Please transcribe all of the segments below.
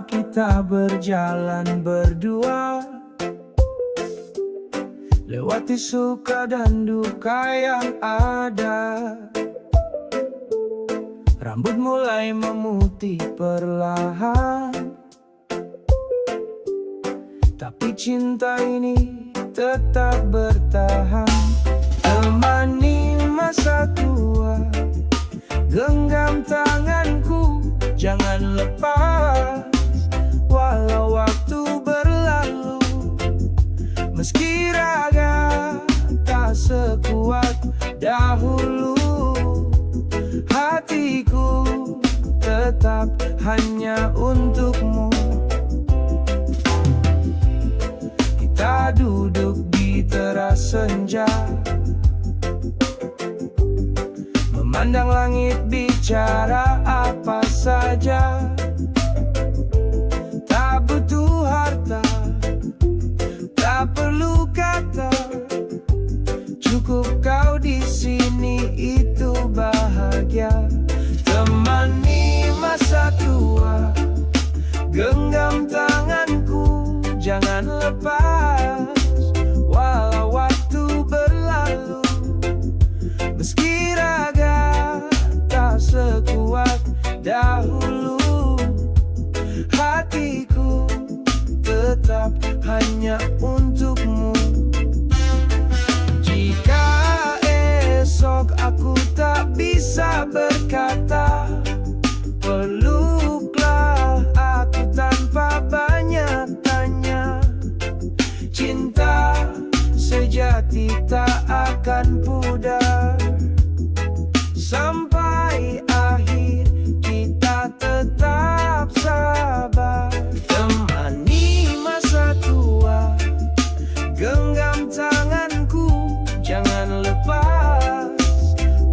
kita berjalan berdua, lewati suka dan duka yang ada. Rambut mulai memutih perlahan, tapi cinta ini tetap bertahan. Temani masa tua, genggam tanganku, jangan lepas. Walau waktu berlalu, meski raga tak sekuat dahulu, hatiku tetap hanya untukmu. Kita duduk di teras senja, memandang langit, bicara apa saja. Tak butuh harta, tak perlu kata, cukup kau di sini, itu bahagia. Temani masa tua, genggam tanganku, jangan lepas. Walau waktu berlalu, meski raga tak sekuat dahulu, hatiku tetap hanya untukmu. Jika esok aku tak bisa berkata, peluklah aku tanpa banyak tanya. Cinta sejati tak akan pudar, sampai akhir kita tetap sabar. Temani masa tua, genggam tanganku, jangan lepas.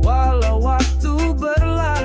Walau waktu berlalu,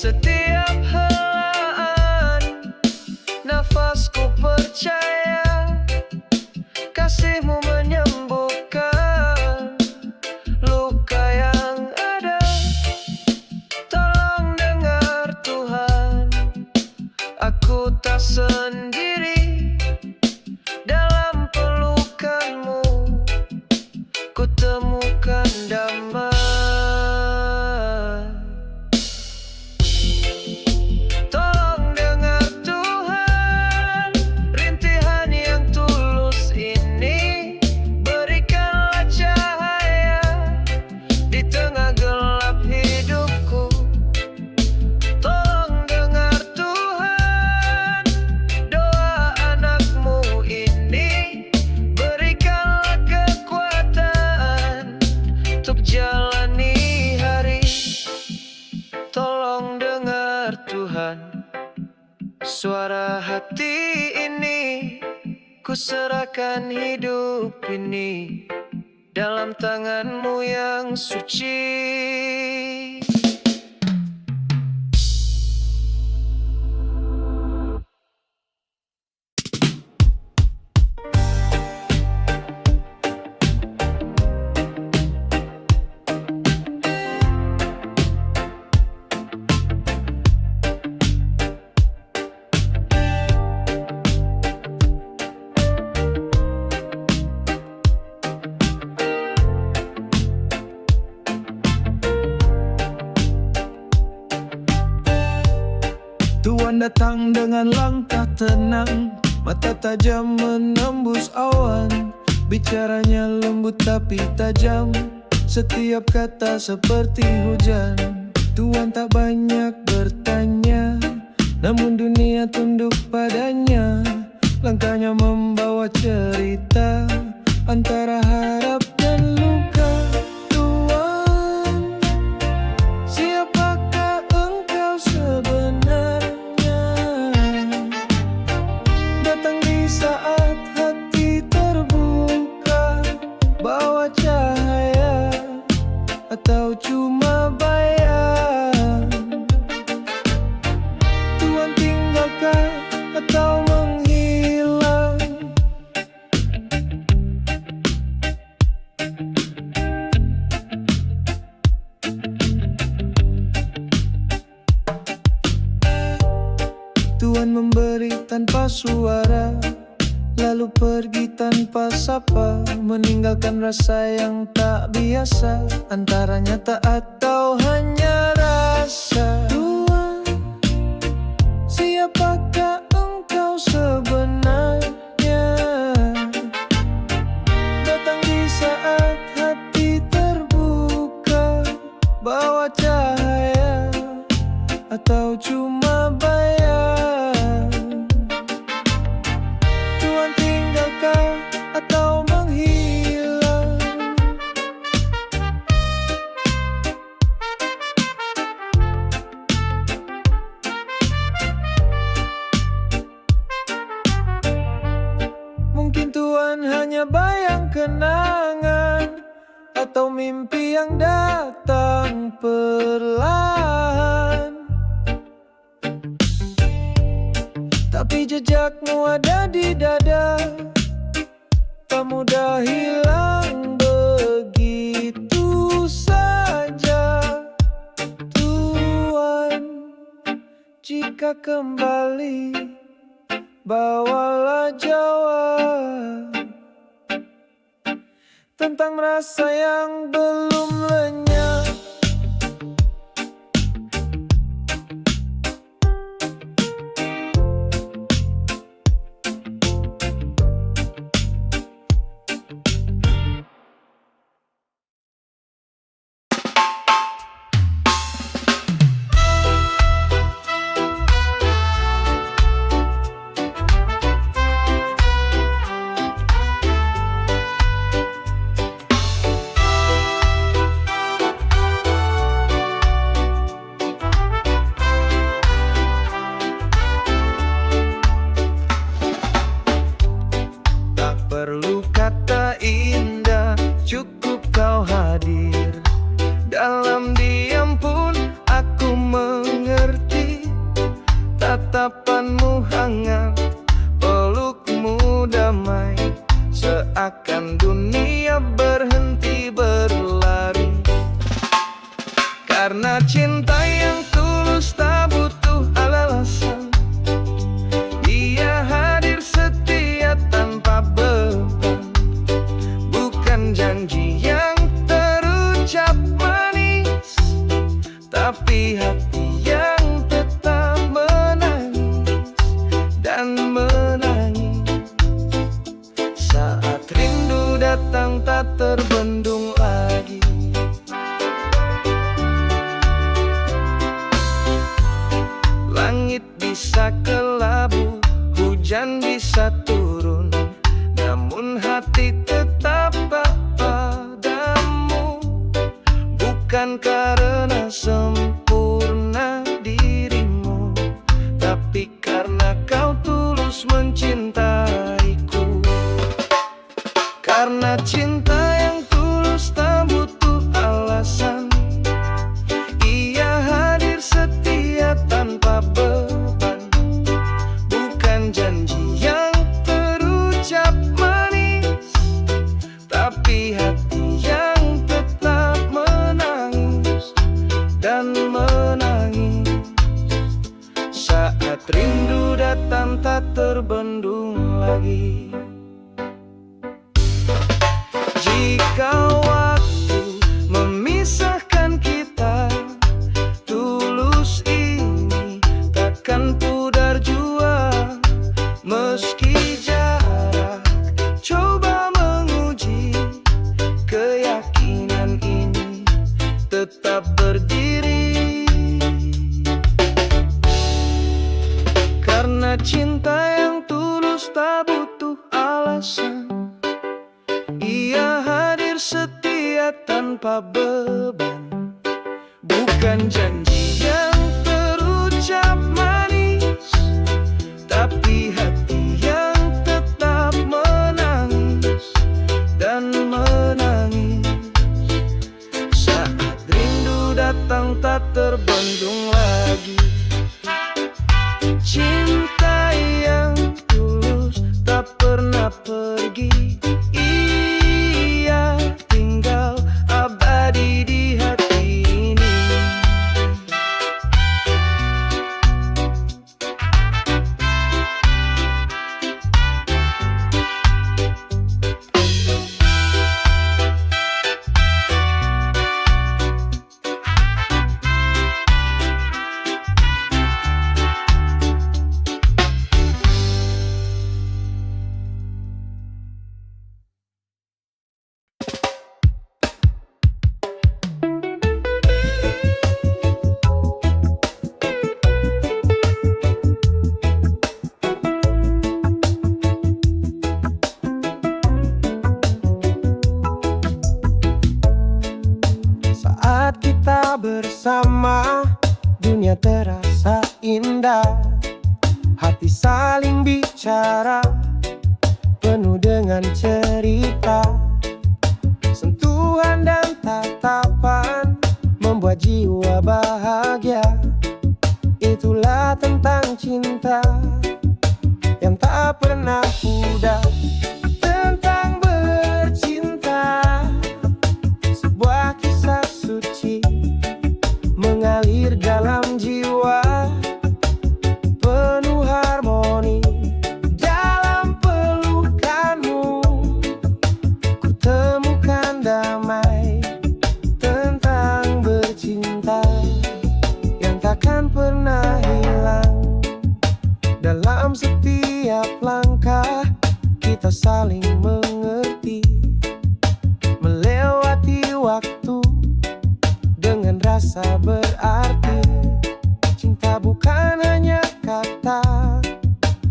setiap helaan nafasku, percaya kasihmu menyembuhkan luka yang ada. Tolong dengar Tuhan, aku tak sendiri. Dalam pelukanmu ku temukan damai. Tolong dengar Tuhan, rintihan yang tulus ini. Berikanlah cahaya di tengah gelap hidupku. Tolong dengar Tuhan, doa anakmu ini. Berikanlah kekuatan untuk jalani hari. Tolong dengar Tuhan, suara hati ini. Ku serahkan hidup ini dalam tanganmu yang suci. Tuhan datang dengan langkah tenang, mata tajam menembus awan. Bicaranya lembut tapi tajam, setiap kata seperti hujan. Tuhan tak banyak bertanya, namun dunia tunduk padanya. Langkahnya membawa cerita antara harap dan luka. Tuhan, siapakah engkau sebenarnya? Datang di saat hati terbuka, bawa cahaya atau cuma bayang. Tuhan tinggalkah atau menghilang? Tuhan memberi tanpa suara, lalu pergi tanpa sapa, meninggalkan rasa yang tak biasa, antaranya tak atau hanya rasa. Tuhan, siapakah engkau sebenarnya? Datang di saat hati terbuka, bawa cahaya atau cuma bayang. Tuhan tinggalkah atau menghilang? Mungkin Tuhan hanya bayang kenangan atau mimpi yang datang perlahan. Tapi jejakmu ada di dada, tak mudah hilang begitu saja. Tuhan, jika kembali, bawalah jawab tentang rasa yang belum lenyap. tatapanmu hangat, pelukmu damai, seakan dunia berhenti berlari. Karena cinta yang tulus tak butuh alasan, ia hadir setia tanpa beban. Bukan janji yang terucap manis, tapi hati yang tetap menangis dan menangis. Saat rindu datang tak terbendung lagi. Langit bisa kelabu, hujan bisa turun, namun hati tetap padamu. Bukan karena sempurna dirimu, tapi karena kau tulus mencintaiku. Karena cinta yang tulus tak butuh alasan, ia hadir setia tanpa beban. Bukan janji yang terucap manis, tapi hati yang tetap menangis dan menangis. Saat rindu datang tak terbendung lagi. Jika waktu memisahkan kita, tulus ini takkan pudar jua. Meski jarak coba menguji, keyakinan ini tetap berdiri. Karena cinta yang tulus tak butuh alasan, ia hadir setia tanpa beban. Bukan janji yang terucap manis, tapi hati yang tetap menangis dan menangis. Saat rindu datang tak terbendung lagi. Cinta yang tulus tak pernah pergi, ia tinggal abadi di hati ini. Saat kita bersama, dunia terasa indah. Hati saling bicara, penuh dengan cerita. Sentuhan dan tatapan membuat jiwa bahagia. Itulah tentang cinta yang tak pernah pudar. Tentang bercinta, sebuah kisah suci mengalir dalam jiwa, penuh harmoni. Dalam pelukanmu ku temukan damai. Tentang bercinta yang takkan pernah hilang. Dalam setiap langkah kita saling mengerti, melewati waktu dengan rasa berarti. Cinta bukan hanya kata,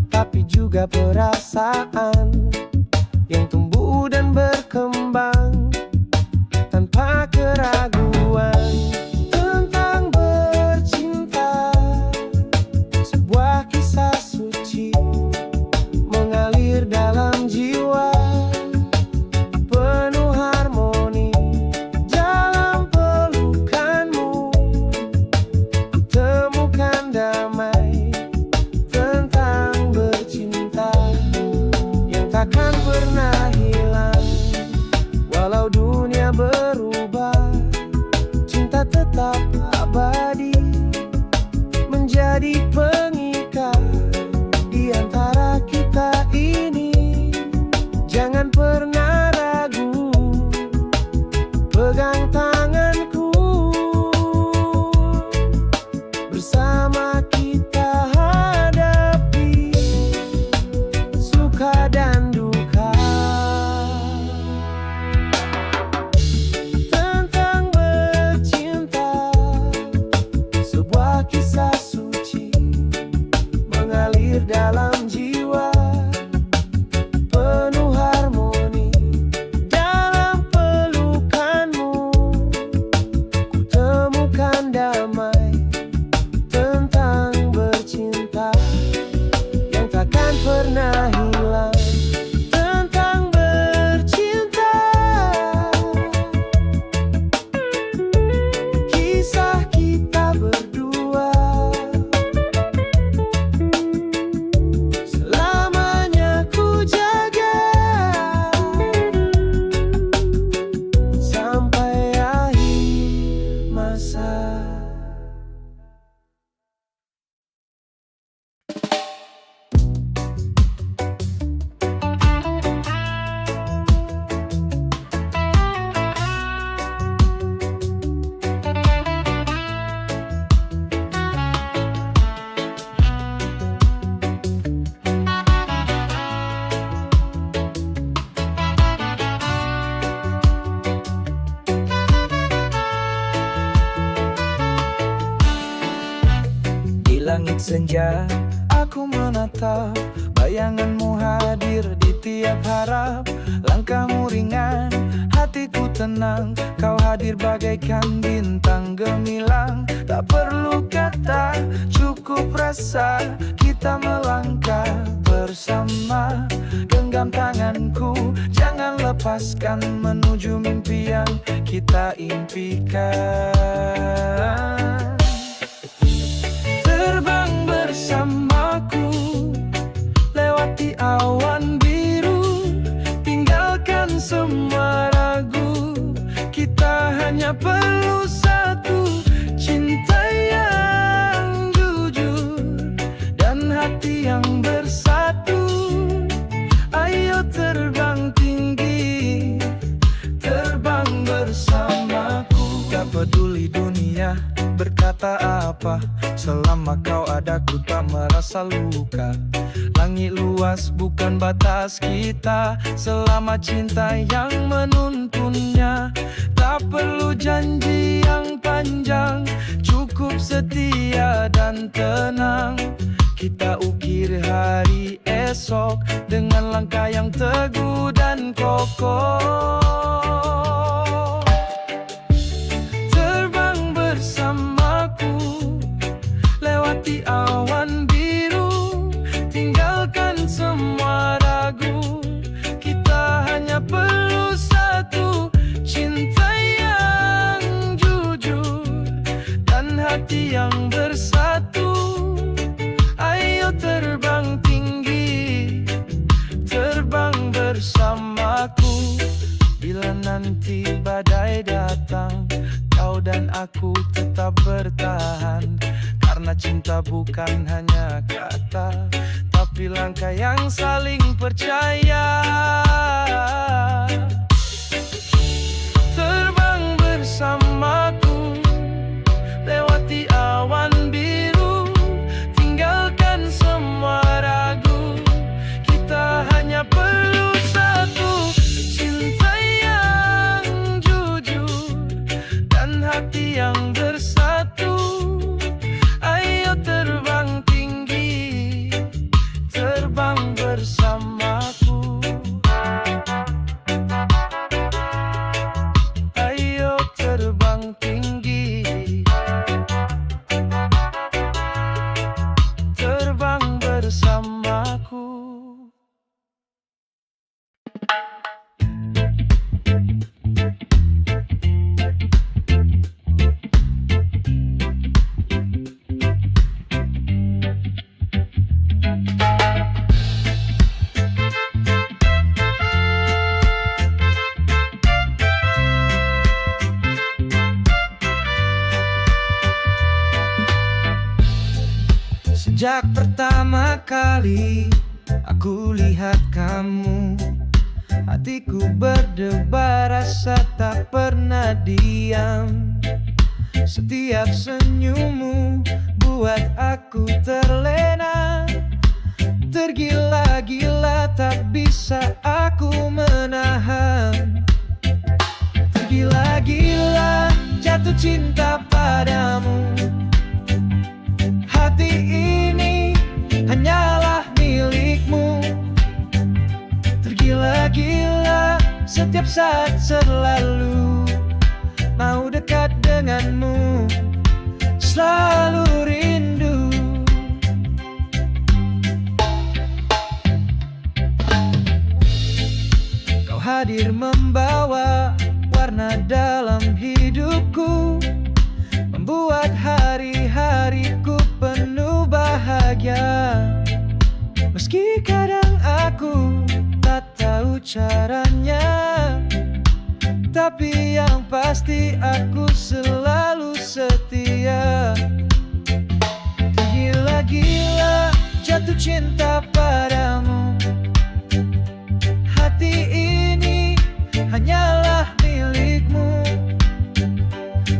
tapi juga perasaan yang tumbuh dan berkembang tanpa keraguan. Tentang bercinta, sebuah kisah suci mengalir dalam jiwa, penuh harmoni. Dalam pelukanmu ku temukan damai. jadi pengikat di antara kita ini. Jangan pernah ragu, pegang tanganku. Bersama kita hadapi suka dan duka. Tentang bercinta, sebuah kisah suci mengalir dalam jiwa, penuh harmoni. Dalam pelukanmu ku temukan damai. Tentang bercinta yang takkan pernah hilang. Tentang bercinta, kisah kita berdua selamanya ku jaga sampai akhir masa. Di langit senja, aku menatap bayanganmu hadir di tiap harap. Langkahmu ringan, hatiku tenang. Kau hadir bagaikan bintang gemilang. Tak perlu kata, cukup rasa. Kita melangkah bersama. Genggam tanganku, jangan lepaskan. Menuju mimpi yang kita impikan. Terbang bersamaku, lewati awan biru. Tinggalkan semua ragu, kita hanya perlu satu. Cinta yang jujur dan hati yang bersatu. Ayo terbang tinggi, terbang bersamaku. Tak peduli dunia berkata apa, selama kau ada ku tak merasa luka. Langit luas bukan batas kita, selama cinta yang menuntunnya. Tak perlu janji yang panjang, cukup setia dan tenang. Kita ukir hari esok dengan langkah yang teguh dan kokoh. Terbang bersamaku, lewati awan biru. Tinggalkan semua ragu, kita hanya perlu satu. Cinta yang jujur dan hati yang bersatu. Ayo terbang tinggi, terbang bersamaku. Bila nanti badai datang, kau dan aku tetap bertahan. Karena cinta bukan hanya kata, tapi langkah yang saling percaya. Terbang bersamaku, lewati awan biru. Tinggalkan semua ragu, kita hanya perlu satu. Cinta yang jujur dan hati yang bersatu. Ayo terbang tinggi, terbang bersamaku. Sejak pertama kali aku lihat kamu, hatiku berdebar, rasa tak pernah diam. Setiap senyummu buat aku terlena, tergila-gila tak bisa aku menahan. Tergila-gila jatuh cinta padamu. Hati ini hanyalah milikmu. Tergila-gila setiap saat selalu mau dekat denganmu, selalu rindu. Kau hadir membawa warna dalam hidupku, membuat hari-hariku penuh bahagia. Meski kadang aku tak tahu caranya, tapi yang pasti aku selalu setia. Tergila-gila jatuh cinta padamu. Hati ini hanyalah milikmu.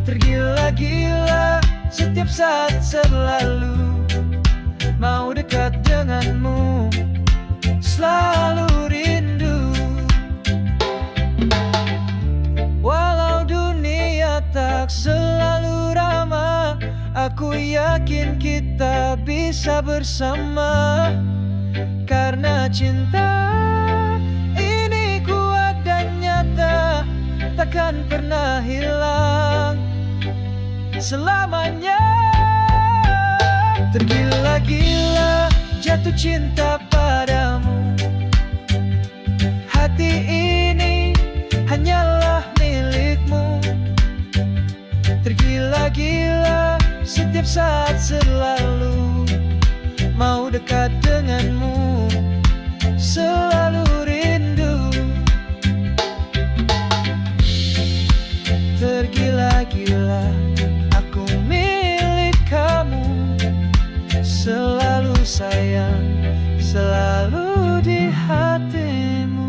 Tergila-gila setiap saat selalu mau dekat denganmu, selalu rindu. Walau dunia tak selalu ramah, aku yakin kita bisa bersama. Karena cinta ini kuat dan nyata, takkan pernah hilang selamanya. Tergila-gila jatuh cinta padamu. Hati ini hanyalah milikmu. Tergila-gila setiap saat selalu mau dekat denganmu, selalu rindu. Tergila-gila aku milik kamu, selalu sayang, selalu di hatimu.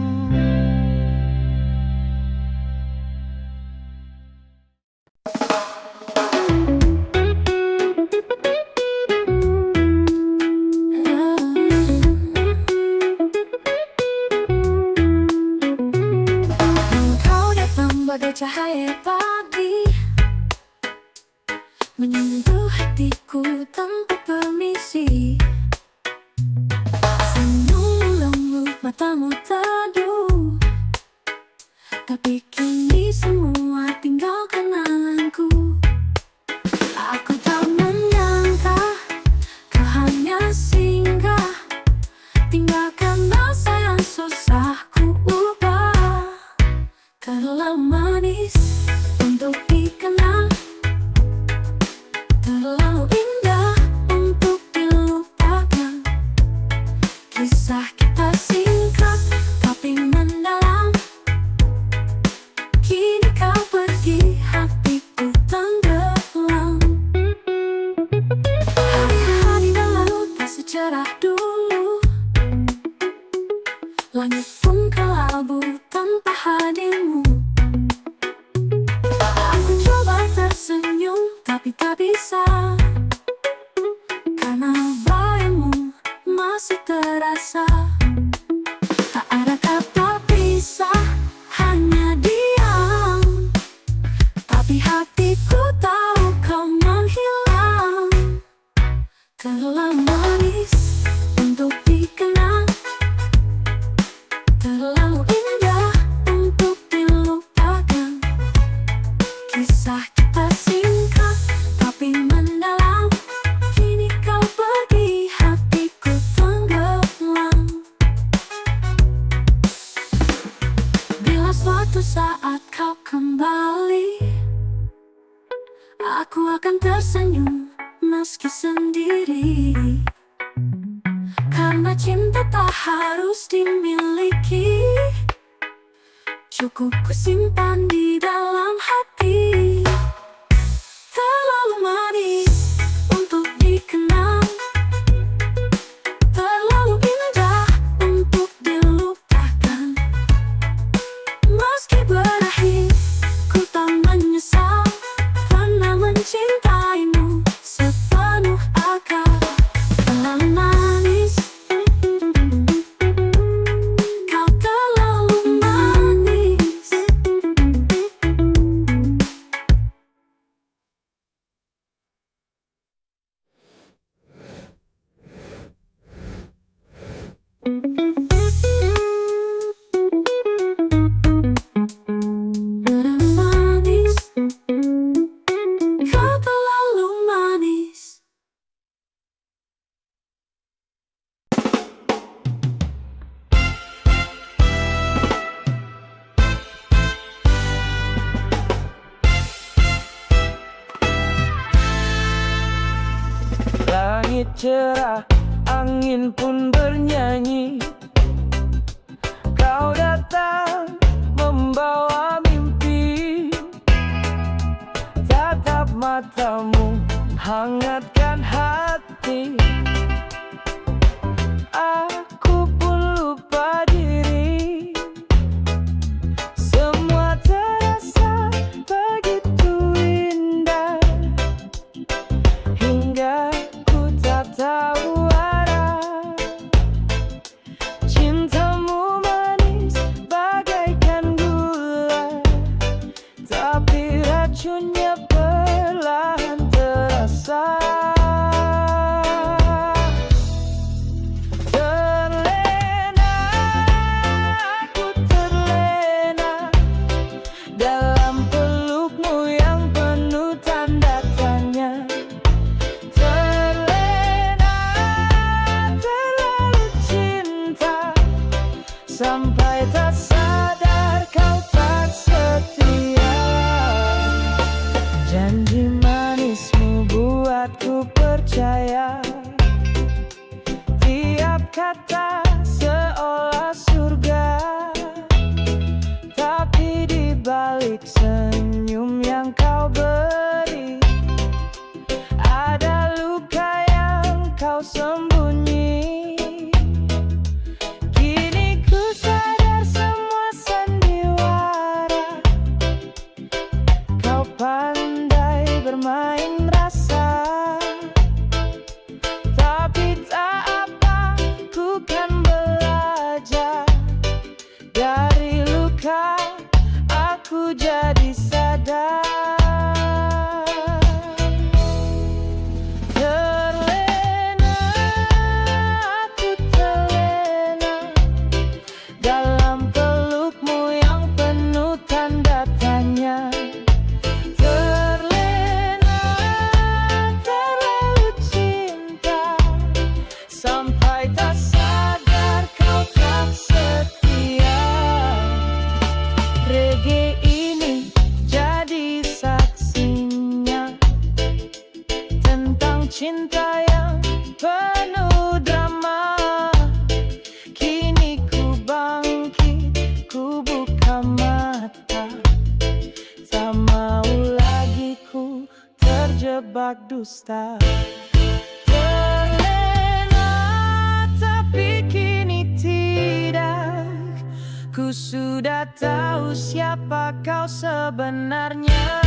Kau datang bagai cahaya pagi, menyentuh hatiku tanpa permisi. Senyummu lembut, matamu teduh, tapi kini semua tinggal kenanganku. Aku tak menyangka kau hanya singgah, tinggalkan rasa yang susah ku ubah. Terlalu manis untuk dikenang, terlalu indah untuk dilupakan. Kisah kita singkat tapi mendalam, kini kau pergi, hatiku tenggelam. Hari-hari berlalu tak secerah dulu, langit pun kelabu tanpa hadirmu. Aku coba tersenyum tapi tak bisa, karena bayangmu masih terasa. Tak ada kata pisah, hanya diam, tapi hatiku tahu kau menghilang. Terlalu manis untuk dikenang, terlalu indah untuk dilupakan. Kisah kita singkat tapi mendalam, kini kau pergi, hatiku tenggelam. Bila suatu saat kau kembali, aku akan tersenyum meski sendiri. Karena cinta tak harus dimiliki, cukup ku simpan di dalam hati. Terlalu manis untuk dikenang, Manis, kau terlalu manis. Langit cerah, angin pun bernyanyi. Kau datang membawa mimpi. Tatap matamu hangatkan hati. Aku pun lupa diri. Semua terasa begitu indah, hingga ku tak tahu arah. Cintamu manis bagaikan gula, tapi racunnya perlahan terasa. Terlena, aku terlena dalam pelukmu yang penuh tanda tanya. Terlena, terlalu cinta, sampai tak sadar kau tak setia. Janji manismu buatku percaya. Tiap kata seolah surga, tapi di balik senyum yang kau beri, ada luka yang kau sembunyi. Kini ku sadar semua sandiwara, kau pandai bermain rasa. Tapi tak apa, ku kan belajar. Dari luka aku jadi sadar. Terlena, aku terlena dalam pelukmu yang penuh tanda tanya. Terlena, terlalu cinta, sampai tak sadar kau tak setia. Reggae ini jadi saksinya tentang cinta yang penuh drama. Kini ku bangkit, ku buka mata, tak mau lagi ku terjebak dusta. Terlena, tapi kini tidak. Ku sudah tahu siapa kau sebenarnya.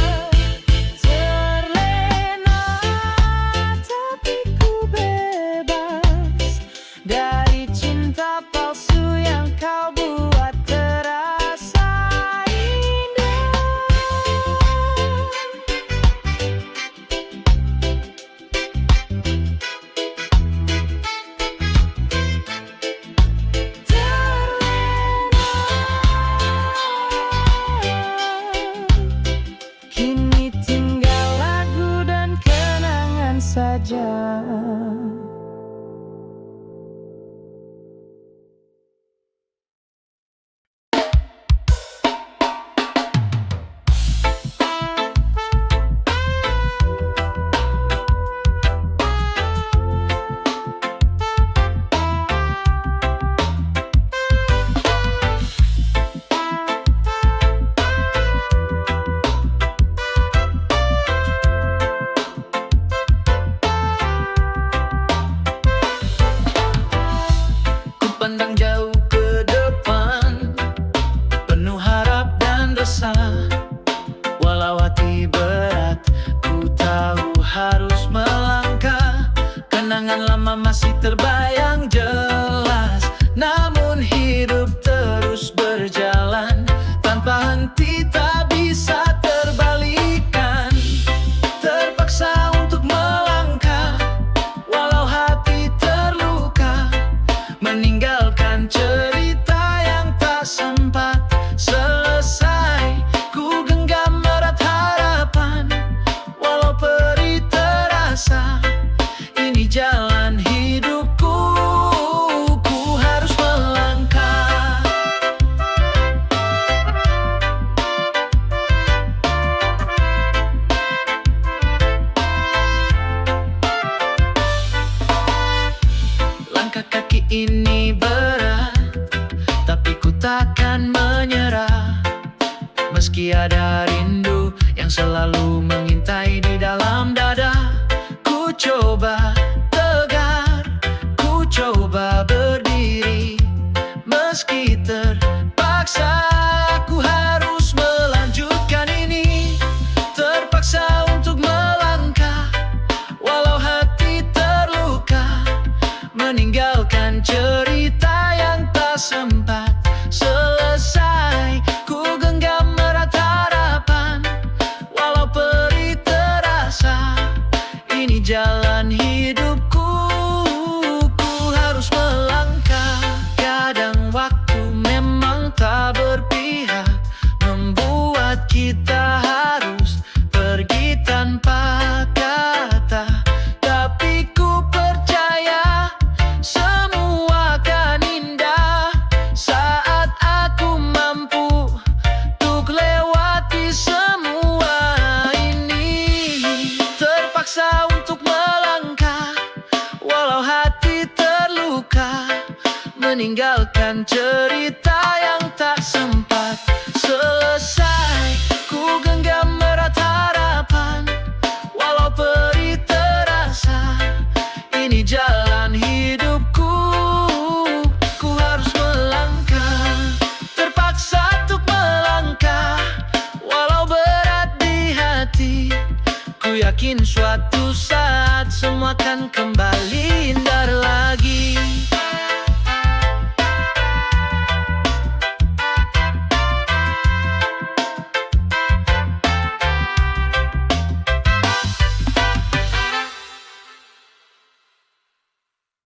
Terlena, tapi ku bebas dari cinta palsu yang kau buat terasa indah. Kini tinggal lagu dan kenangan saja. Pandang jauh ke depan, penuh harap dan resah. Walau hati berat, ku tahu harus melangkah. Kenangan lama masih terbayang jelas, namun hidup terus berjalan tanpa henti, tak bisa terbalikan. Terpaksa untuk melangkah, walau hati terluka, meninggal ini berat, tapi ku takkan menyerah. Meski ada rindu yang selalu mengintai di dalam dada, ku coba tegar, ku coba berdiri. Meski terpaksa aku harus melanjutkan ini, terpaksa untuk melangkah walau hati terluka, meninggalkan cerita yang tak sempat selesai. Ku genggam erat harapan walau perih terasa, ini jalan hidupku, ku harus melangkah. Kadang waktu memang tak berpihak, membuat kita harus pergi tanpa kata. Tapi ku percaya semua akan indah saat aku mampu untuk lewati semua ini. Terpaksa untuk melangkah walau hati terluka, meninggalkan cerita yang tak sempat